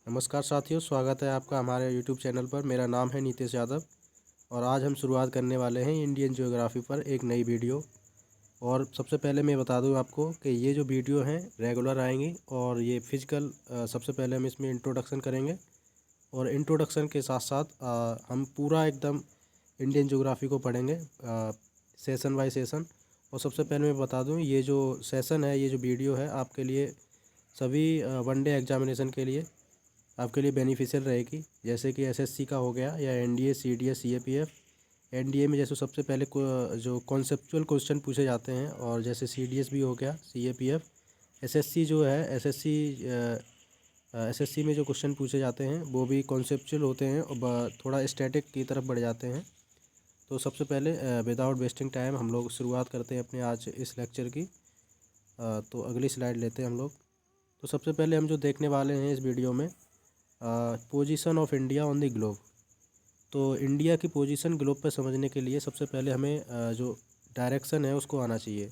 नमस्कार साथियों, स्वागत है आपका हमारे यूट्यूब चैनल पर। मेरा नाम है नीतीश यादव और आज हम शुरुआत करने वाले हैं इंडियन ज्योग्राफी पर एक नई वीडियो। और सबसे पहले मैं बता दूं आपको कि ये जो वीडियो हैं रेगुलर आएंगी और ये फिजिकल सबसे पहले हम इसमें इंट्रोडक्शन करेंगे और इंट्रोडक्शन के साथ साथ हम पूरा एकदम इंडियन ज्योग्राफी को पढ़ेंगे सेशन बाय सेशन। और सबसे पहले मैं बता दूं, ये जो सेशन है, ये जो वीडियो है आपके लिए सभी वनडे एग्जामिनेशन के लिए आपके लिए बेनिफिशियल रहेगी। जैसे कि एसएससी का हो गया या एनडीए, सीडीएस, सीएपीएफ। एनडीए में जैसे सबसे पहले जो कॉन्सेप्चुअल क्वेश्चन पूछे जाते हैं, और जैसे सीडीएस भी हो गया, सीएपीएफ। एसएससी जो है, एसएससी में जो क्वेश्चन पूछे जाते हैं वो भी कॉन्सेप्चुअल होते हैं और थोड़ा स्टैटिक की तरफ बढ़ जाते हैं। तो सबसे पहले विदाउट वेस्टिंग टाइम हम लोग शुरुआत करते हैं अपने आज इस लेक्चर की। तो अगली स्लाइड लेते हैं हम लोग। तो सबसे पहले हम जो देखने वाले हैं इस वीडियो में, position of India on the globe. तो इंडिया की पोजीशन ग्लोब पर समझने के लिए सबसे पहले हमें जो डायरेक्शन है उसको आना चाहिए।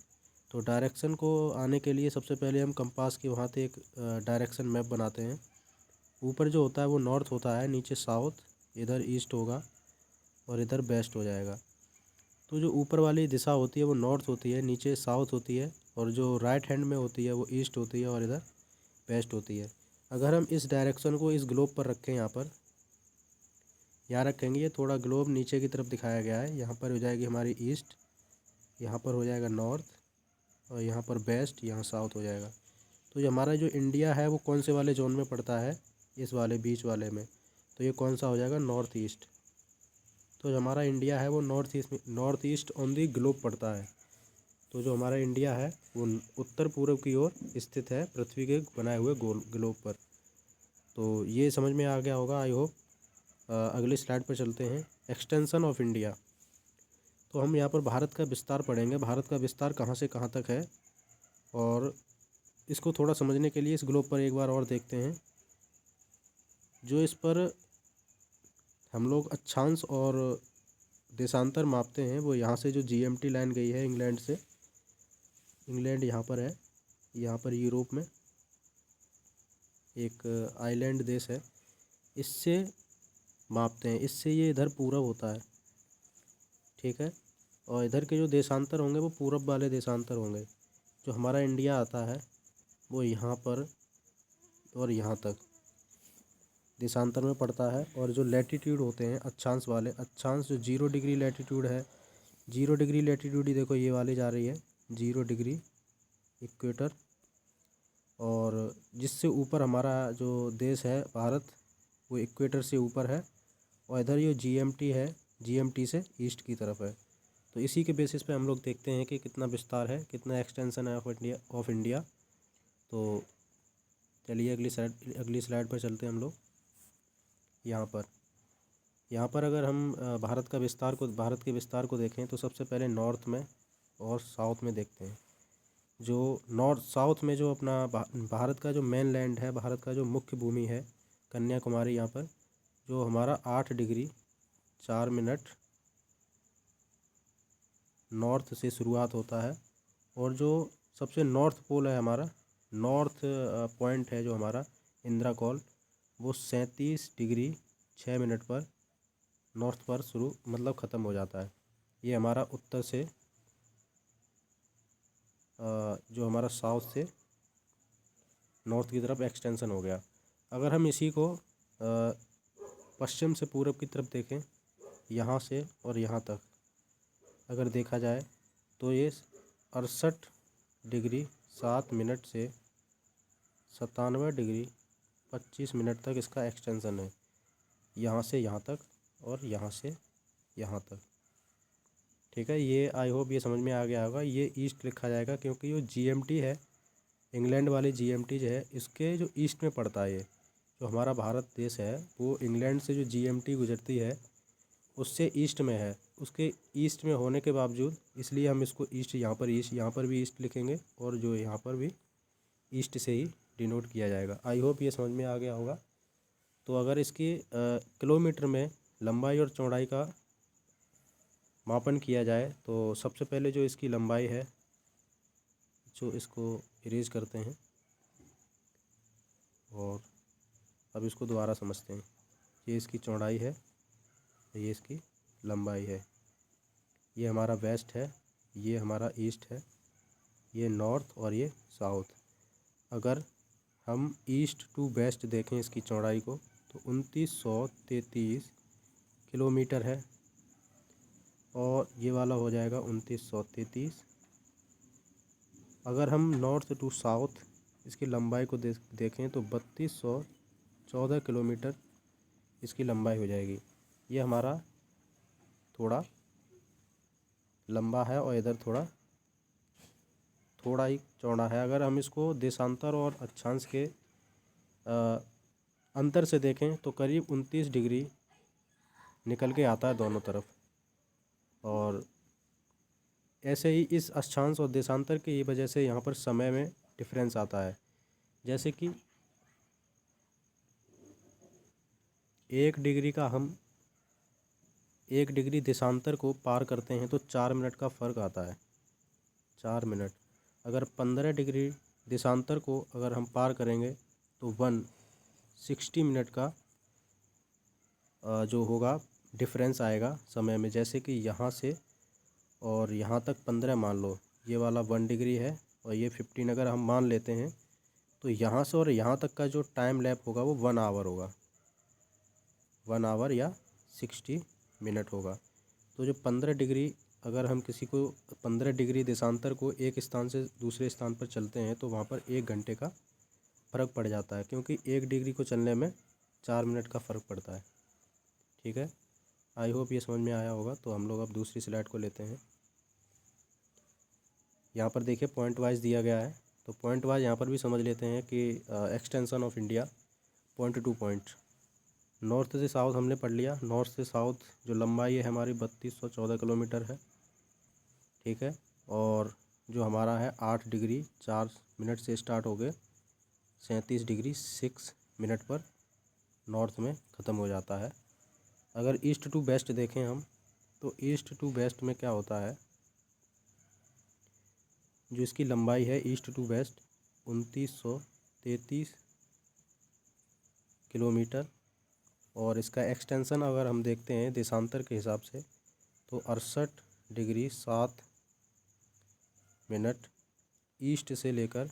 तो डायरेक्शन को आने के लिए सबसे पहले हम कंपास की वहाँ से एक डायरेक्शन मैप बनाते हैं। ऊपर जो होता है वो नॉर्थ होता है, नीचे साउथ, इधर ईस्ट होगा और इधर वेस्ट हो जाएगा। तो जो ऊपर वाली दिशा होती है वो नॉर्थ होती है, नीचे साउथ होती है, और जो राइट हैंड में होती है वो ईस्ट होती है और इधर वेस्ट होती है। अगर हम इस डायरेक्शन को इस ग्लोब पर रखें, यहाँ रखेंगे, ये थोड़ा ग्लोब नीचे की तरफ दिखाया गया है। यहाँ पर हो जाएगी हमारी ईस्ट, यहाँ पर हो जाएगा नॉर्थ, और यहाँ पर वेस्ट, यहाँ साउथ हो जाएगा। तो ये हमारा जो इंडिया है वो कौन से वाले जोन में पड़ता है, इस वाले बीच वाले में। तो ये कौन सा हो जाएगा, नॉर्थ ईस्ट। तो जो हमारा इंडिया है वो north east on the globe पड़ता है। तो जो हमारा इंडिया है वो उत्तर पूर्व की ओर स्थित है पृथ्वी के बनाए हुए गोल ग्लोब पर। तो ये समझ में आ गया होगा, आई होप। अगली स्लाइड पर चलते हैं। Extension of India. तो हम यहाँ पर भारत का विस्तार पढ़ेंगे, भारत का विस्तार कहाँ से कहाँ तक है। और इसको थोड़ा समझने के लिए इस ग्लोब पर एक बार और देखते हैं। जो इस पर हम लोग अक्षांश और देशांतर मापते हैं वो यहाँ से जो जीएमटी लाइन गई है इंग्लैंड से, इंग्लैंड यहाँ पर है, यहाँ पर यूरोप में एक आइलैंड देश है, इससे मापते हैं। इससे ये इधर पूरब होता है, ठीक है। और इधर के जो देशांतर होंगे वो पूरब वाले देशांतर होंगे। जो हमारा इंडिया आता है वो यहाँ पर और यहाँ तक देशांतर में पड़ता है। और जो लैटीट्यूड होते हैं अक्षांश वाले, अक्षांश जो 0 डिग्री लैटीट्यूड है, 0 डिग्री लैटीट्यूड ही देखो ये वाली जा रही है 0 डिग्री इक्वेटर। और जिससे ऊपर हमारा जो देश है भारत, वो इक्वेटर से ऊपर है। और इधर ये जीएमटी है, जीएमटी से ईस्ट की तरफ है। तो इसी के बेसिस पे हम लोग देखते हैं कि कितना विस्तार है, कितना एक्सटेंशन है ऑफ इंडिया। तो चलिए अगली स्लाइड पर चलते हैं हम लोग। यहाँ पर अगर हम भारत के विस्तार को देखें तो सबसे पहले नॉर्थ में और साउथ में देखते हैं। जो नॉर्थ साउथ में जो अपना भारत का जो मेन लैंड है, भारत का जो मुख्य भूमि है, कन्याकुमारी, यहाँ पर जो हमारा 8 डिग्री 4 मिनट नॉर्थ से शुरुआत होता है। और जो सबसे नॉर्थ पोल है हमारा, नॉर्थ पॉइंट है जो हमारा इंदिरा कॉल, वो 37 डिग्री 6 मिनट पर नॉर्थ पर ख़त्म हो जाता है। ये हमारा उत्तर से जो हमारा साउथ से नॉर्थ की तरफ एक्सटेंशन हो गया। अगर हम इसी को पश्चिम से पूरब की तरफ देखें, यहाँ से और यहाँ तक अगर देखा जाए तो ये 68 डिग्री 7 मिनट से 97 डिग्री 25 मिनट तक इसका एक्सटेंशन है, यहाँ से यहाँ तक और यहाँ से यहाँ तक, ठीक है। ये आई होप ये समझ में आ गया होगा। ये ईस्ट लिखा जाएगा क्योंकि जो जीएमटी है, इंग्लैंड वाली जीएमटी जो है, इसके जो ईस्ट में पड़ता है। ये जो हमारा भारत देश है वो इंग्लैंड से जो जीएमटी गुजरती है उससे ईस्ट में है। उसके ईस्ट में होने के बावजूद इसलिए हम इसको ईस्ट, यहाँ पर भी ईस्ट लिखेंगे और जो यहाँ पर भी ईस्ट से ही डिनोट किया जाएगा। आई होप ये समझ में आ गया होगा। तो अगर इसकी किलोमीटर में लंबाई और चौड़ाई का मापन किया जाए तो सबसे पहले जो इसकी लंबाई है, जो इसको इरेज करते हैं, और अब इसको दोबारा समझते हैं। ये इसकी चौड़ाई है, ये इसकी लंबाई है। ये हमारा वेस्ट है, ये हमारा ईस्ट है, ये नॉर्थ और ये साउथ। अगर हम ईस्ट टू वेस्ट देखें इसकी चौड़ाई को तो 2933 किलोमीटर है, और ये वाला हो जाएगा 2933। अगर हम नॉर्थ टू साउथ इसकी लंबाई को देखें तो 3214 किलोमीटर इसकी लंबाई हो जाएगी। ये हमारा थोड़ा लंबा है और इधर थोड़ा ही चौड़ा है। अगर हम इसको देशांतर और अक्षांश के अंतर से देखें तो करीब 29 डिग्री निकल के आता है दोनों तरफ। और ऐसे ही इस अक्षांश और देशांतर की वजह से यहाँ पर समय में डिफरेंस आता है। जैसे कि 1 डिग्री का हम 1 डिग्री देशांतर को पार करते हैं तो 4 मिनट का फ़र्क आता है, 4 मिनट। अगर 15 डिग्री देशांतर को अगर हम पार करेंगे तो 160 मिनट का जो होगा डिफरेंस आएगा समय में। जैसे कि यहाँ से और यहाँ तक 15 मान लो, ये वाला 1 डिग्री है और ये 15 अगर हम मान लेते हैं तो यहाँ से और यहाँ तक का जो टाइम लैप होगा वो 1 आवर होगा, 1 आवर या 60 मिनट होगा। तो जो 15 डिग्री, अगर हम किसी को 15 डिग्री देशांतर को एक स्थान से दूसरे स्थान पर चलते हैं तो वहाँ पर 1 घंटे का फ़र्क पड़ जाता है, क्योंकि 1 डिग्री को चलने में 4 मिनट का फ़र्क पड़ता है। ठीक है, आई होप ये समझ में आया होगा। तो हम लोग अब दूसरी स्लाइड को लेते हैं। यहाँ पर देखिए पॉइंट वाइज दिया गया है, तो पॉइंट वाइज यहाँ पर भी समझ लेते हैं कि extension of India point two point. North से साउथ हमने पढ़ लिया। नॉर्थ से साउथ जो लंबाई है हमारी 3214 किलोमीटर है। ठीक है, और जो हमारा है 8 डिग्री 4 मिनट से स्टार्ट हो गए 37 डिग्री 6 मिनट पर नॉर्थ में ख़त्म हो जाता है। अगर ईस्ट टू वेस्ट देखें हम तो ईस्ट टू वेस्ट में क्या होता है, जो इसकी लंबाई है ईस्ट टू वेस्ट 2933 किलोमीटर, और इसका एक्सटेंशन अगर हम देखते हैं देशांतर के हिसाब से तो 68 डिग्री 7 मिनट ईस्ट से लेकर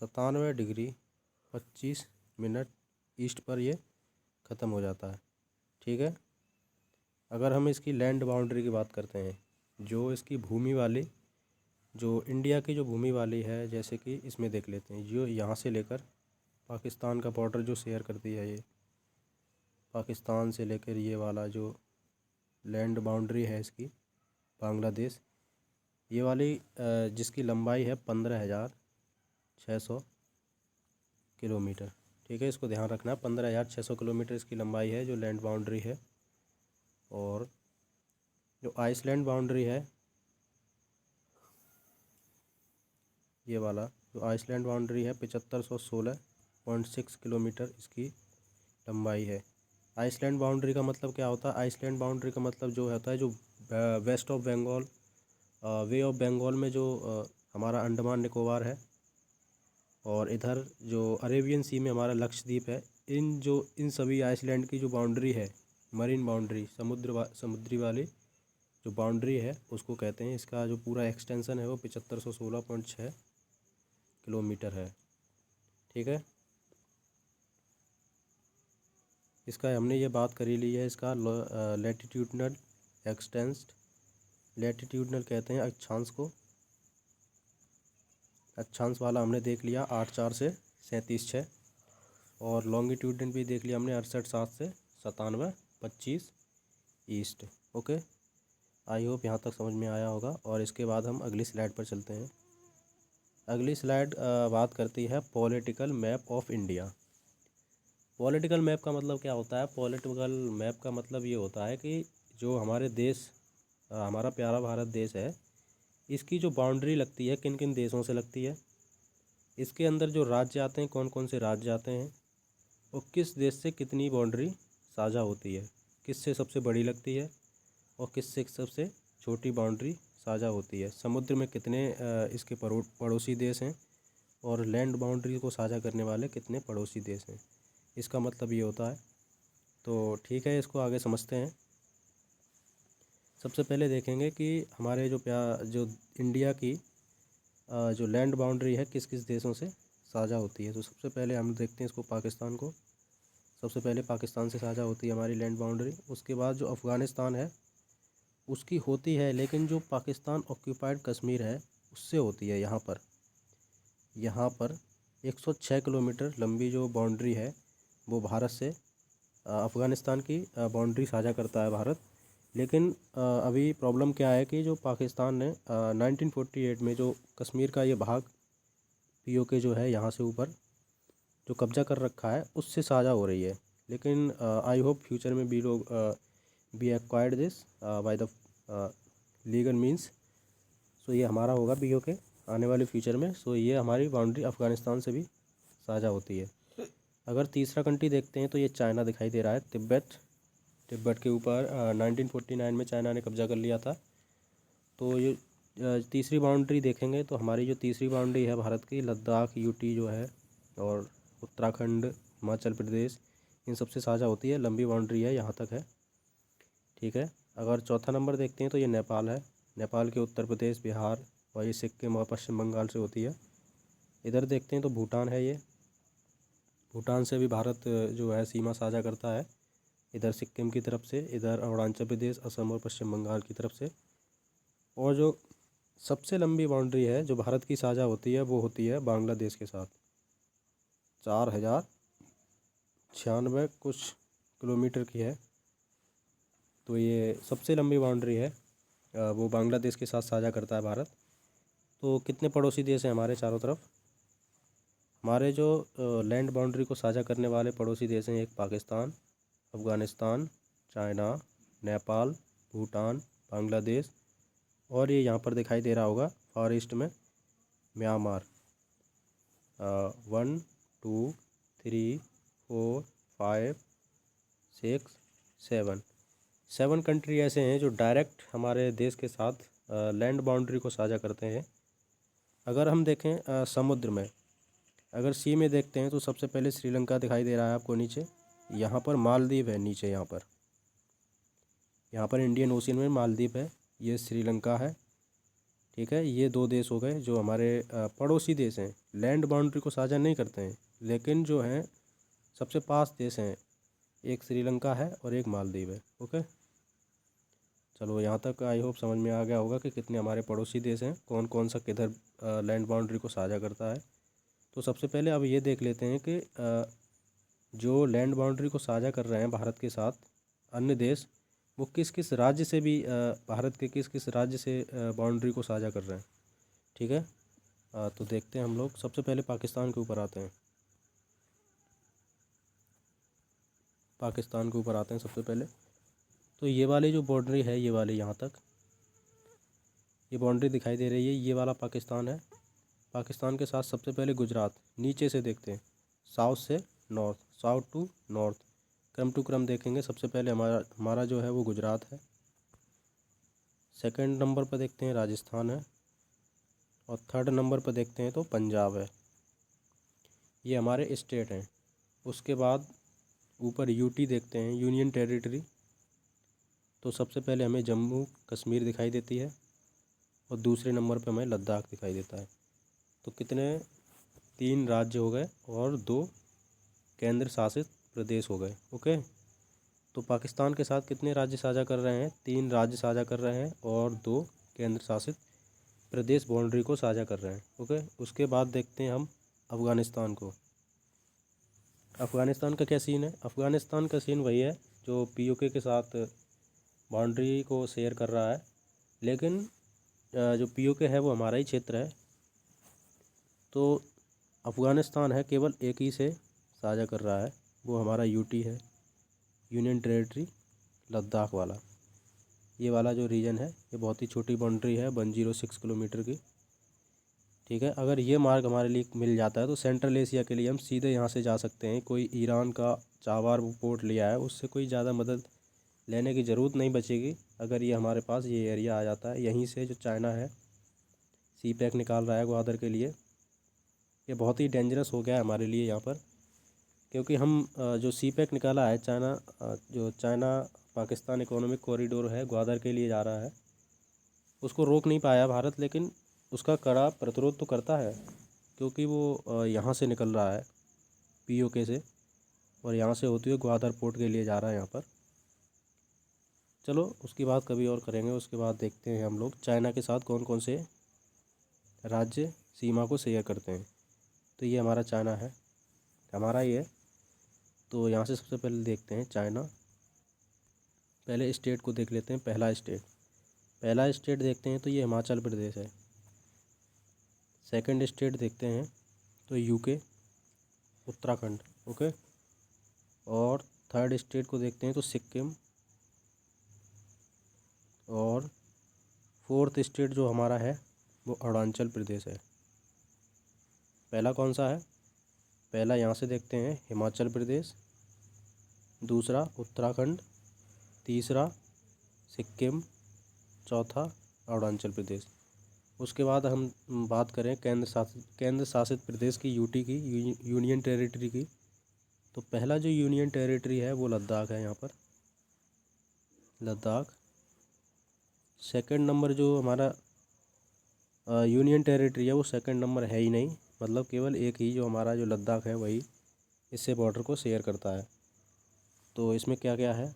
97 डिग्री 25 मिनट ईस्ट पर ये ख़त्म हो जाता है। ठीक है, अगर हम इसकी लैंड बाउंड्री की बात करते हैं, जो इसकी भूमि वाली, जो इंडिया की जो भूमि वाली है, जैसे कि इसमें देख लेते हैं, जो यहाँ से लेकर पाकिस्तान का बॉर्डर जो शेयर करती है, ये पाकिस्तान से लेकर ये वाला जो लैंड बाउंड्री है इसकी बांग्लादेश, ये वाली जिसकी लंबाई है 15,600 किलोमीटर। ठीक है, इसको ध्यान रखना है, 15,600 किलोमीटर इसकी लंबाई है जो लैंड बाउंड्री है। और जो आइसलैंड बाउंड्री है, ये वाला जो आइसलैंड बाउंड्री है 7516.6 किलोमीटर इसकी लंबाई है। आइसलैंड बाउंड्री का मतलब क्या होता है? आइसलैंड बाउंड्री का मतलब जो होता है, जो west of Bengal, bay of Bengal में जो हमारा अंडमान निकोबार है, और इधर जो अरेबियन सी में हमारा लक्षद्वीप है, इन सभी आइसलैंड की जो बाउंड्री है, मरीन बाउंड्री, समुद्री वाली जो बाउंड्री है उसको कहते हैं। इसका जो पूरा एक्सटेंशन है वो 7516.6 किलोमीटर है। ठीक है, इसका हमने ये बात करी ली है। इसका लैटिट्यूडनल एक्सटेंस, लैटिट्यूडनल कहते हैं अक्षांश को, अक्षांश वाला हमने देख लिया 8,4 से 37,6, और लॉन्गिट्यूडनल भी देख लिया हमने 68,7 से 97,25 ईस्ट। ओके, आई होप यहाँ तक समझ में आया होगा। और इसके बाद हम अगली स्लाइड पर चलते हैं। अगली स्लाइड बात करती है political map of India. Political map का मतलब क्या होता है? पॉलिटिकल मैप का मतलब ये होता है कि जो हमारे देश, हमारा प्यारा भारत देश है, इसकी जो बाउंड्री लगती है किन किन देशों से लगती है, इसके अंदर जो राज्य आते हैं कौन कौन से राज्य आते हैं, और किस देश से कितनी बाउंड्री साझा होती है, किससे सबसे बड़ी लगती है और किससे सबसे छोटी बाउंड्री साझा होती है, समुद्र में कितने इसके पड़ोसी देश हैं, और लैंड बाउंड्री को साझा करने वाले कितने पड़ोसी देश हैं। इसका मतलब ये होता है। तो ठीक है, इसको आगे समझते हैं। सबसे पहले देखेंगे कि हमारे जो इंडिया की जो लैंड बाउंड्री है किस किस देशों से साझा होती है। तो सबसे पहले हम देखते हैं इसको, पाकिस्तान को। सबसे पहले पाकिस्तान से साझा होती है हमारी लैंड बाउंड्री। उसके बाद जो अफ़गानिस्तान है उसकी होती है, लेकिन जो पाकिस्तान ऑक्यूपाइड कश्मीर है उससे होती है। यहाँ पर 106 किलोमीटर लंबी जो बाउंड्री है वो भारत से अफ़गानिस्तान की बाउंड्री साझा करता है भारत। लेकिन अभी प्रॉब्लम क्या है कि जो पाकिस्तान ने 1948 में जो कश्मीर का ये भाग पीओके जो है यहाँ से ऊपर जो कब्जा कर रखा है उससे साझा हो रही है। लेकिन आई होप फ्यूचर में भी लोग be acquired this by the legal means. So ये हमारा होगा पीओके आने वाले फ्यूचर में। सो ये हमारी बाउंड्री अफ़गानिस्तान से भी साझा होती है। अगर तीसरा कंट्री देखते हैं तो ये चाइना दिखाई दे रहा है, तिब्बत के ऊपर 1949 में चाइना ने कब्जा कर लिया था। तो ये तीसरी बाउंड्री देखेंगे तो हमारी जो तीसरी बाउंड्री है भारत की, लद्दाख, यूटी जो है और उत्तराखंड, हिमाचल प्रदेश, इन सबसे साझा होती है। लंबी बाउंड्री है, यहाँ तक है। ठीक है। अगर चौथा नंबर देखते हैं तो ये नेपाल है। नेपाल के उत्तर प्रदेश, बिहार और ये सिक्किम और पश्चिम बंगाल से होती है। इधर देखते हैं तो भूटान है। ये भूटान से भी भारत जो है सीमा साझा करता है, इधर सिक्किम की तरफ से, इधर अरुणाचल प्रदेश, असम और पश्चिम बंगाल की तरफ से। और जो सबसे लंबी बाउंड्री है जो भारत की साझा होती है वो होती है बांग्लादेश के साथ। 4096 कुछ किलोमीटर की है। तो ये सबसे लंबी बाउंड्री है, वो बांग्लादेश के साथ साझा करता है भारत। तो कितने पड़ोसी देश हैं हमारे चारों तरफ? हमारे जो लैंड बाउंड्री को साझा करने वाले पड़ोसी देश हैं, एक पाकिस्तान, अफ़गानिस्तान, चाइना, नेपाल, भूटान, बांग्लादेश और ये यहाँ पर दिखाई दे रहा होगा फॉर ईस्ट में म्यांमार। 1 2 3 4 5 6 7 कंट्री ऐसे हैं जो डायरेक्ट हमारे देश के साथ लैंड बाउंड्री को साझा करते हैं। अगर हम देखें समुद्र में, अगर सी में देखते हैं तो सबसे पहले श्रीलंका दिखाई दे रहा है आपको नीचे। यहाँ पर मालदीव है नीचे, यहाँ पर इंडियन ओशियन में मालदीव है। ये श्रीलंका है। ठीक है, ये दो देश हो गए जो हमारे पड़ोसी देश हैं, लैंड बाउंड्री को साझा नहीं करते हैं लेकिन जो हैं सबसे पास देश हैं। एक श्रीलंका है और एक मालदीव है। ओके, चलो यहाँ तक आई होप समझ में आ गया होगा कि कितने हमारे पड़ोसी देश हैं, कौन कौन सा किधर लैंड बाउंड्री को साझा करता है। तो सबसे पहले अब ये देख लेते हैं कि जो लैंड बाउंड्री को साझा कर रहे हैं भारत के साथ अन्य देश, वो किस किस राज्य से भी भारत के किस किस राज्य से बाउंड्री को साझा कर रहे हैं। ठीक है, तो देखते हैं हम लोग। सबसे पहले पाकिस्तान के ऊपर आते हैं। सबसे पहले तो ये वाली जो बाउंड्री है, ये वाली यहाँ तक ये बाउंड्री दिखाई दे रही है, ये वाला पाकिस्तान है। पाकिस्तान के साथ सबसे पहले गुजरात, नीचे से देखते हैं, साउथ से नॉर्थ, साउथ टू नॉर्थ, क्रम टू क्रम देखेंगे। सबसे पहले हमारा जो है वो गुजरात है। सेकंड नंबर पर देखते हैं राजस्थान है और थर्ड नंबर पर देखते हैं तो पंजाब है। ये हमारे स्टेट हैं। उसके बाद ऊपर यूटी देखते हैं, यूनियन टेरिटरी। तो सबसे पहले हमें जम्मू कश्मीर दिखाई देती है और दूसरे नंबर पर हमें लद्दाख दिखाई देता है। तो कितने, 3 राज्य हो गए और 2 केंद्र शासित प्रदेश हो गए। ओके, तो पाकिस्तान के साथ कितने राज्य साझा कर रहे हैं? 3 राज्य साझा कर रहे हैं और 2 केंद्र शासित प्रदेश बाउंड्री को साझा कर रहे हैं। ओके, उसके बाद देखते हैं हम अफ़गानिस्तान को। अफ़गानिस्तान का क्या सीन है? अफ़गानिस्तान का सीन वही है जो पीओके के साथ बाउंड्री को शेयर कर रहा है, लेकिन जो पीओके है वो हमारा ही क्षेत्र है। तो अफ़गानिस्तान है केवल एक ही से साझा कर रहा है, वो हमारा यूटी है, यूनियन टेरिटरी लद्दाख वाला। ये वाला जो रीजन है ये बहुत ही छोटी बाउंड्री है, 106 किलोमीटर की। ठीक है, अगर ये मार्ग हमारे लिए मिल जाता है तो सेंट्रल एशिया के लिए हम सीधे यहाँ से जा सकते हैं। कोई ईरान का चाबार पोर्ट लिया है, उससे कोई ज़्यादा मदद लेने की ज़रूरत नहीं बचेगी। अगर ये हमारे पास ये एरिया आ जाता है, यहीं से जो चाइना है सी पैक निकाल रहा है ग्वादर के लिए, ये बहुत ही डेंजरस हो गया है हमारे लिए यहाँ पर। क्योंकि हम जो सी पैक निकाला है चाइना, जो चाइना पाकिस्तान इकोनॉमिक कॉरिडोर है, ग्वादर के लिए जा रहा है, उसको रोक नहीं पाया भारत, लेकिन उसका कड़ा प्रतिरोध तो करता है, क्योंकि वो यहाँ से निकल रहा है पीओके से, और यहाँ से होते हुए ग्वादर पोर्ट के लिए जा रहा है यहाँ पर। चलो उसकी बात कभी और करेंगे। उसके बाद देखते हैं हम लोग चाइना के साथ कौन कौन से राज्य सीमा को शेयर करते हैं। तो ये हमारा चाइना है, हमारा ही है। तो यहाँ से सबसे पहले देखते हैं चाइना। पहले स्टेट को देख लेते हैं। पहला स्टेट देखते हैं तो ये हिमाचल प्रदेश है। सेकंड स्टेट देखते हैं तो यूके, उत्तराखंड, ओके। और थर्ड स्टेट को देखते हैं तो सिक्किम। और फोर्थ स्टेट जो हमारा है वो अरुणाचल प्रदेश है। पहला कौन सा है? पहला यहाँ से देखते हैं हिमाचल प्रदेश, दूसरा उत्तराखंड, तीसरा सिक्किम, चौथा अरुणाचल प्रदेश। उसके बाद हम बात करें केंद्र शासित प्रदेश की, यूटी की, यूनियन टेरिटरी की। तो पहला जो यूनियन टेरिटरी है वो लद्दाख है, यहाँ पर लद्दाख। सेकंड नंबर जो हमारा यूनियन टेरिटरी है वो सेकंड नंबर है ही नहीं, मतलब केवल एक ही जो हमारा जो लद्दाख है वही इससे बॉर्डर को शेयर करता है। तो इसमें क्या क्या है?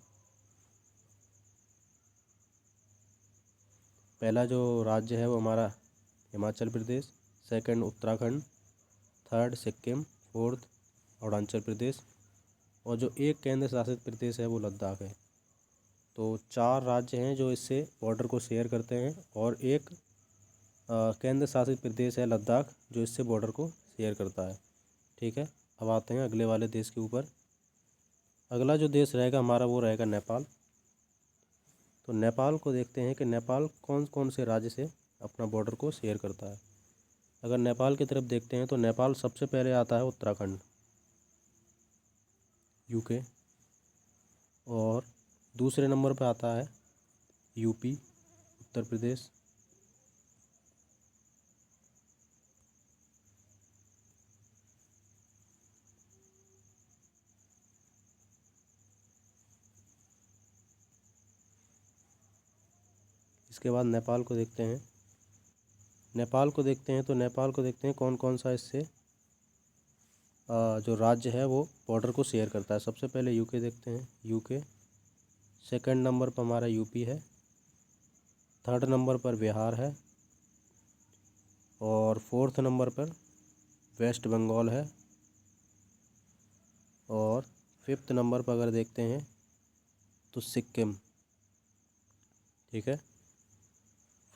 पहला जो राज्य है वो हमारा Himachal Pradesh, second Uttarakhand, third Sikkim, fourth Arunachal Pradesh, और जो एक केंद्र शासित प्रदेश है वो लद्दाख है। तो 4 राज्य हैं जो इससे बॉर्डर को शेयर करते हैं, और एक केंद्र शासित प्रदेश है लद्दाख जो इससे बॉर्डर को शेयर करता है। ठीक है, अब आते हैं अगले वाले देश के ऊपर। अगला जो देश रहेगा हमारा वो रहेगा नेपाल। तो नेपाल को देखते हैं कि नेपाल कौन कौन से राज्य से अपना बॉर्डर को शेयर करता है। अगर नेपाल की तरफ देखते हैं तो नेपाल सबसे पहले आता है उत्तराखंड, यूके। और दूसरे नंबर पर आता है यूपी, उत्तर प्रदेश। इसके बाद नेपाल को देखते हैं। तो नेपाल को देखते हैं कौन कौन सा इससे जो राज्य है वो बॉर्डर को शेयर करता है। सबसे पहले यूके देखते हैं, यूके। सेकंड नंबर पर हमारा यूपी है, थर्ड नंबर पर बिहार है, और फोर्थ नंबर पर वेस्ट बंगाल है, और फिफ्थ नंबर पर अगर देखते हैं तो सिक्किम। ठीक है,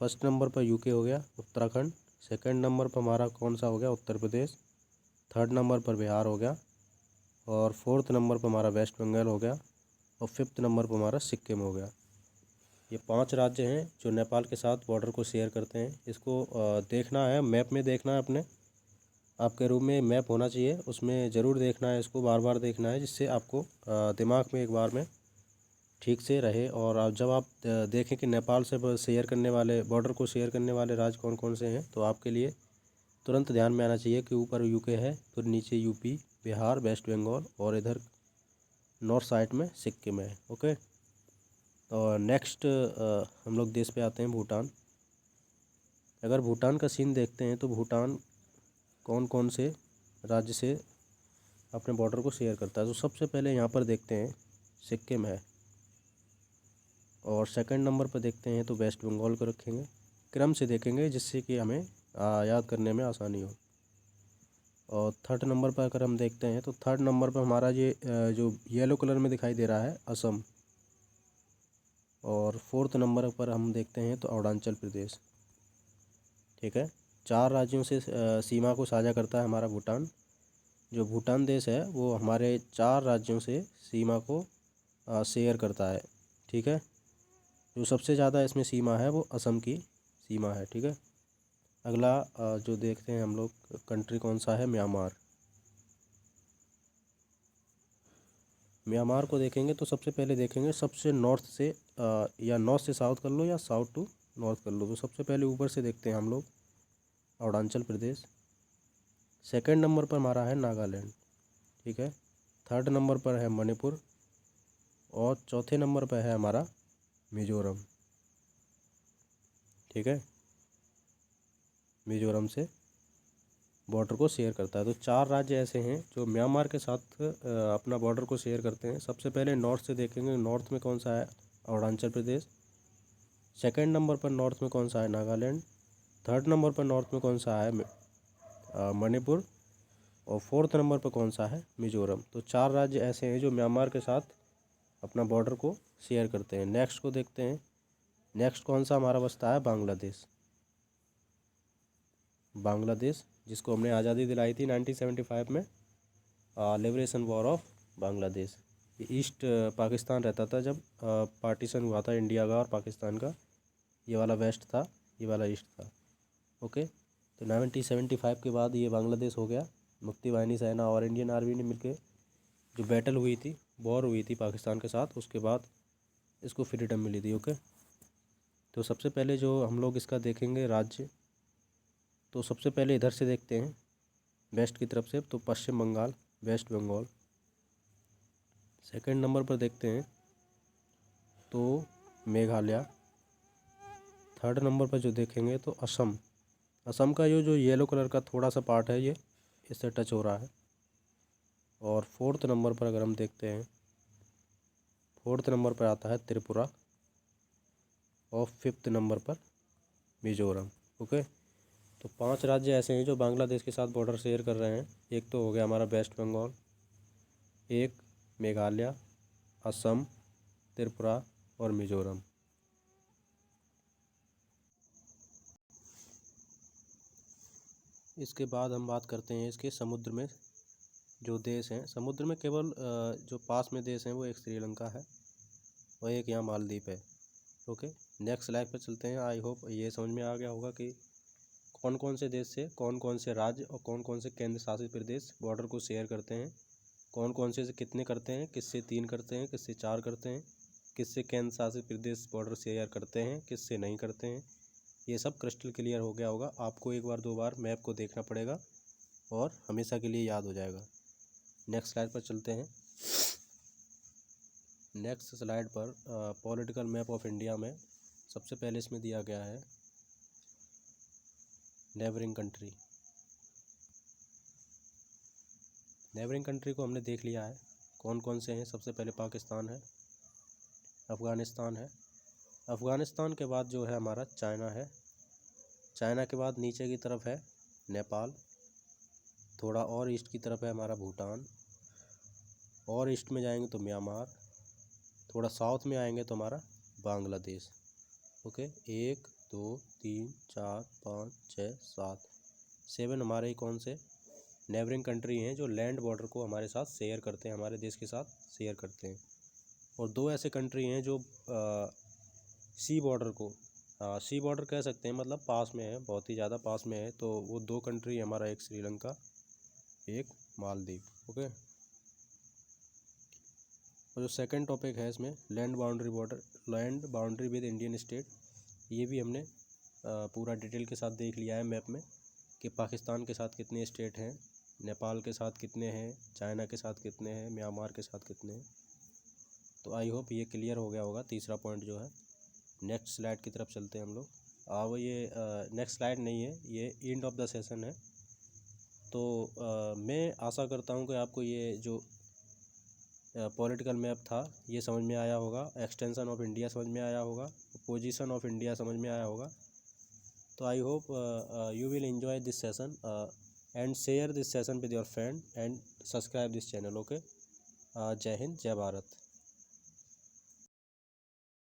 फर्स्ट नंबर पर यूके हो गया, उत्तराखंड। सेकंड नंबर पर हमारा कौन सा हो गया? उत्तर प्रदेश। थर्ड नंबर पर बिहार हो गया, और फोर्थ नंबर पर हमारा वेस्ट बंगाल हो गया, और फिफ्थ नंबर पर हमारा सिक्किम हो गया। ये 5 राज्य हैं जो नेपाल के साथ बॉर्डर को शेयर करते हैं। इसको देखना है, मैप में देखना है अपने। आपके रूम में मैप होना चाहिए, उसमें ज़रूर देखना है, इसको बार बार देखना है, जिससे आपको दिमाग में एक बार में ठीक से रहे। और जब आप देखें कि नेपाल से शेयर करने वाले, बॉर्डर को शेयर करने वाले राज्य कौन कौन से हैं, तो आपके लिए तुरंत ध्यान में आना चाहिए कि ऊपर यूके है, फिर नीचे यूपी, बिहार, वेस्ट बंगाल, और इधर नॉर्थ साइड में सिक्किम है। ओके, और नेक्स्ट हम लोग देश पे आते हैं भूटान। अगर भूटान का सीन देखते हैं तो भूटान कौन कौन से राज्य से अपने बॉर्डर को शेयर करता है। तो सबसे पहले यहाँ पर देखते हैं सिक्किम है, और सेकंड नंबर पर देखते हैं तो वेस्ट बंगाल को रखेंगे। क्रम से देखेंगे जिससे कि हमें याद करने में आसानी हो। और थर्ड नंबर पर अगर हम देखते हैं तो थर्ड नंबर पर हमारा ये जो येलो कलर में दिखाई दे रहा है, असम। और फोर्थ नंबर पर हम देखते हैं तो अरुणाचल प्रदेश। ठीक है, 4 राज्यों से सीमा को साझा करता है हमारा भूटान। जो भूटान देश है वो हमारे 4 राज्यों से सीमा को शेयर करता है। ठीक है, जो सबसे ज़्यादा इसमें सीमा है वो असम की सीमा है। ठीक है, अगला जो देखते हैं हम लोग कंट्री कौन सा है, म्यांमार। म्यांमार को देखेंगे तो सबसे पहले देखेंगे सबसे नॉर्थ से, या नॉर्थ से साउथ कर लो या साउथ टू नॉर्थ कर लो। तो सबसे पहले ऊपर से देखते हैं हम लोग अरुणाचल प्रदेश। सेकंड नंबर पर हमारा है नागालैंड। ठीक है, थर्ड नंबर पर है मणिपुर और चौथे नंबर पर है हमारा मिजोरम। ठीक है, मिजोरम से बॉर्डर को शेयर करता है। तो 4 राज्य ऐसे हैं जो म्यांमार के साथ अपना बॉर्डर को शेयर करते हैं। सबसे पहले नॉर्थ से देखेंगे, नॉर्थ में कौन सा है, अरुणाचल प्रदेश। सेकंड नंबर पर नॉर्थ में कौन सा है, नागालैंड। थर्ड नंबर पर नॉर्थ में कौन सा है, मणिपुर। और फोर्थ नंबर पर कौन सा है, मिजोरम। तो 4 राज्य ऐसे हैं जो म्यांमार के साथ अपना बॉर्डर को शेयर करते हैं। नेक्स्ट को देखते हैं, नेक्स्ट कौन सा हमारा बचता है, बांग्लादेश। बांग्लादेश जिसको हमने आज़ादी दिलाई थी 1975 में, लिबरेशन वॉर ऑफ बांग्लादेश। ये ईस्ट पाकिस्तान रहता था जब पार्टीशन हुआ था इंडिया का और पाकिस्तान का। ये वाला वेस्ट था, ये वाला ईस्ट था। ओके, तो 1975 के बाद ये बांग्लादेश हो गया। मुक्ति वाहिनी सेना और इंडियन आर्मी ने मिलकर जो बैटल हुई थी, वॉर हुई थी पाकिस्तान के साथ, उसके बाद इसको फ्रीडम मिली थी। ओके, तो सबसे पहले जो हम लोग इसका देखेंगे राज्य, तो सबसे पहले इधर से देखते हैं वेस्ट की तरफ से, तो Paschim Bangal, West Bengal. Second number पर देखते हैं तो मेघालय। थर्ड नंबर पर जो देखेंगे तो असम। असम का जो येलो कलर का थोड़ा सा पार्ट है, ये इससे टच हो रहा है। और फोर्थ नंबर पर अगर हम देखते हैं, फोर्थ नंबर पर आता है त्रिपुरा और फिफ्थ नंबर पर मिजोरम। ओके, तो 5 राज्य ऐसे हैं जो बांग्लादेश के साथ बॉर्डर शेयर कर रहे हैं। एक तो हो गया हमारा वेस्ट बंगाल, एक मेघालय, असम, त्रिपुरा और मिजोरम। इसके बाद हम बात करते हैं इसके समुद्र में जो देश हैं। समुद्र में केवल जो पास में देश हैं वो एक श्रीलंका है और एक यहाँ मालदीव है। ओके, नेक्स्ट स्लाइड पर चलते हैं। आई होप ये समझ में आ गया होगा कि कौन कौन से देश से कौन कौन से राज्य और कौन कौन से केंद्र शासित प्रदेश बॉर्डर को शेयर करते हैं, कौन कौन से कितने करते हैं, किससे 3 करते हैं, किससे 4 करते हैं, किससे केंद्र शासित प्रदेश बॉर्डर शेयर करते हैं, किससे नहीं करते हैं। ये सब क्रिस्टल क्लियर हो गया होगा। आपको एक बार 2 बार मैप को देखना पड़ेगा और हमेशा के लिए याद हो जाएगा। नेक्स्ट स्लाइड पर चलते हैं। नेक्स्ट स्लाइड पर पॉलिटिकल मैप ऑफ इंडिया में सबसे पहले इसमें दिया गया है नेबरिंग कंट्री। नेबरिंग कंट्री को हमने देख लिया है कौन कौन से हैं। सबसे पहले पाकिस्तान है, अफ़गानिस्तान है, अफ़गानिस्तान के बाद जो है हमारा चाइना है, चाइना के बाद नीचे की तरफ है नेपाल, थोड़ा और ईस्ट की तरफ है हमारा भूटान, और ईस्ट में जाएंगे तो म्यांमार, थोड़ा साउथ में आएंगे तो हमारा बांग्लादेश। ओके, 1 2 3 4 5 6 7 7 हमारे कौन से नेबरिंग कंट्री हैं जो लैंड बॉर्डर को हमारे साथ शेयर करते हैं, हमारे देश के साथ शेयर करते हैं। और 2 ऐसे कंट्री हैं जो सी बॉर्डर को सी बॉर्डर कह सकते हैं, मतलब पास में है, बहुत ही ज़्यादा पास में है। तो वो 2 कंट्री हमारा, एक श्रीलंका, एक मालदीव। ओके, और जो सेकंड टॉपिक है इसमें land boundary border, land boundary with Indian state, ये भी हमने पूरा डिटेल के साथ देख लिया है मैप में कि पाकिस्तान के साथ कितने स्टेट हैं, नेपाल के साथ कितने हैं, चाइना के साथ कितने हैं, म्यांमार के साथ कितने हैं। तो आई होप ये क्लियर हो गया होगा तीसरा पॉइंट जो है। नेक्स्ट स्लाइड की तरफ चलते हैं हम लोग। अब ये नेक्स्ट स्लाइड नहीं है, ये एंड ऑफ द सेशन है। तो मैं आशा करता हूँ कि आपको ये जो पॉलिटिकल मैप था ये समझ में आया होगा, एक्सटेंशन ऑफ इंडिया समझ में आया होगा, पोजीशन ऑफ इंडिया समझ में आया होगा। तो I hope you will enjoy this session and share this session with your friend and subscribe this channel. Okay, जय हिंद, जय भारत।